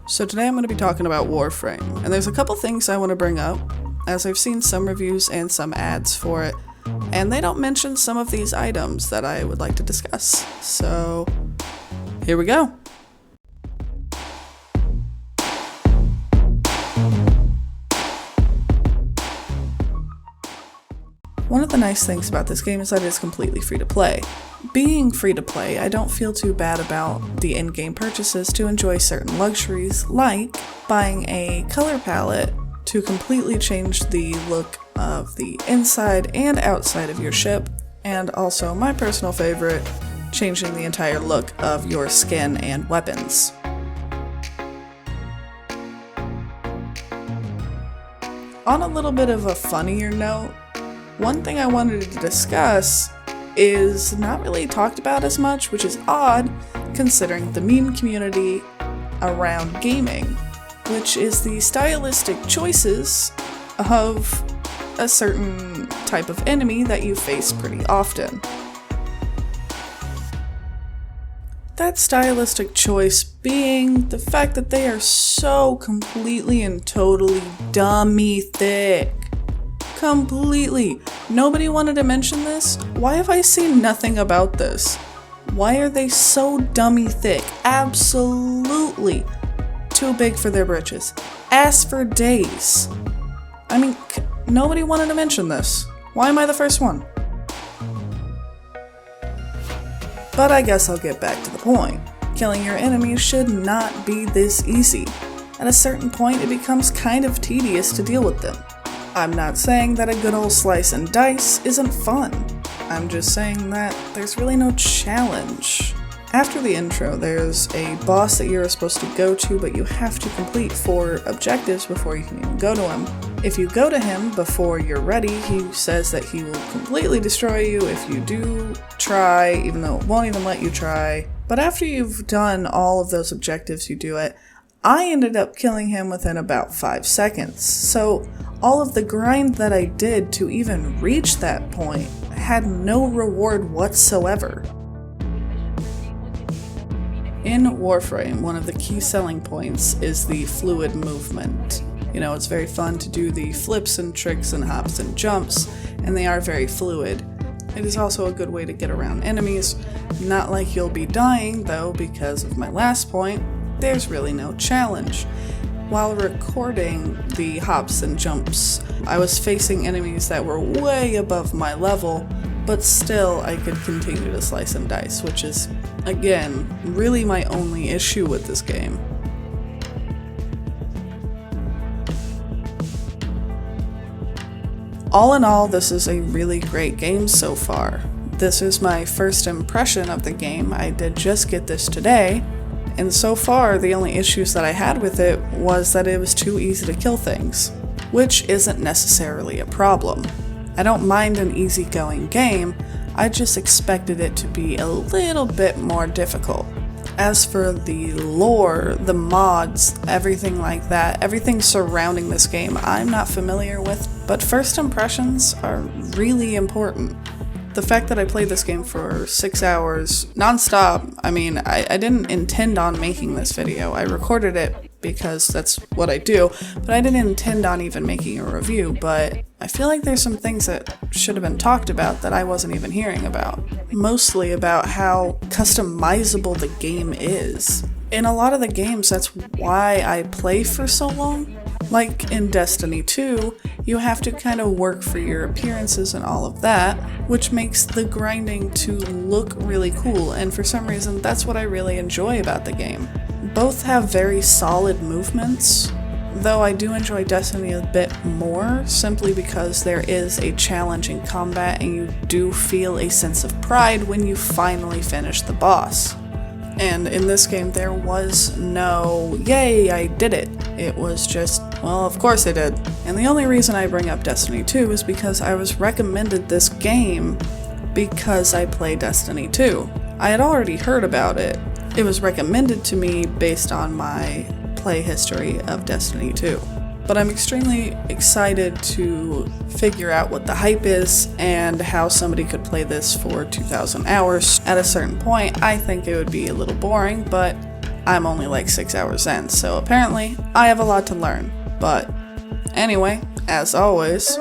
So today I'm going to be talking about Warframe, and there's a couple things I want to bring up, as I've seen some reviews and some ads for it, and they don't mention some of these items that I would like to discuss. So, here we go. One of the nice things about this game is that it's completely free to play. Being free to play, I don't feel too bad about the in-game purchases to enjoy certain luxuries, like buying a color palette to completely change the look of the inside and outside of your ship, and also my personal favorite, changing the entire look of your skin and weapons. On a little bit of a funnier note, one thing I wanted to discuss is not really talked about as much, which is odd considering the meme community around gaming, which is the stylistic choices of a certain type of enemy that you face pretty often. That stylistic choice being the fact that they are so completely and totally dummy thick. Completely. Nobody wanted to mention this? Why have I seen nothing about this? Why are they so dummy thick? Absolutely too big for their britches. Ass for days. I mean, nobody wanted to mention this. Why am I the first one? But I guess I'll get back to the point. Killing your enemies should not be this easy. At a certain point, it becomes kind of tedious to deal with them. I'm not saying that a good old slice and dice isn't fun. I'm just saying that there's really no challenge. After the intro, there's a boss that you're supposed to go to, but you have to complete 4 objectives before you can even go to him. If you go to him before you're ready, he says that he will completely destroy you if you do try, even though it won't even let you try. But after you've done all of those objectives, you do it. I ended up killing him within about 5 seconds, so all of the grind that I did to even reach that point had no reward whatsoever. In Warframe, one of the key selling points is the fluid movement. You know, it's very fun to do the flips and tricks and hops and jumps, and they are very fluid. It is also a good way to get around enemies, not like you'll be dying though, because of my last point, there's really no challenge. While recording the hops and jumps, I was facing enemies that were way above my level, but still I could continue to slice and dice, which is, again, really my only issue with this game. All in all, this is a really great game so far. This is my first impression of the game. I did just get this today, and so far the only issues that I had with it was that it was too easy to kill things, which isn't necessarily a problem. I don't mind an easygoing game, I just expected it to be a little bit more difficult. As for the lore, the mods, everything like that, everything surrounding this game I'm not familiar with, but first impressions are really important. The fact that I played this game for 6 hours non-stop, I mean, I didn't intend on making this video. I recorded it because that's what I do, but I didn't intend on even making a review, but I feel like there's some things that should have been talked about that I wasn't even hearing about. Mostly about how customizable the game is. In a lot of the games, that's why I play for so long. Like in Destiny 2, you have to kind of work for your appearances and all of that, which makes the grinding to look really cool, and for some reason that's what I really enjoy about the game. Both have very solid movements, though I do enjoy Destiny a bit more simply because there is a challenge in combat and you do feel a sense of pride when you finally finish the boss. And in this game there was no, yay, I did it. It was just, well, of course I did. And the only reason I bring up Destiny 2 is because I was recommended this game because I play Destiny 2. I had already heard about it. It was recommended to me based on my play history of Destiny 2. But I'm extremely excited to figure out what the hype is and how somebody could play this for 2,000 hours. At a certain point, I think it would be a little boring, but I'm only like 6 hours in, so apparently I have a lot to learn. But anyway, as always,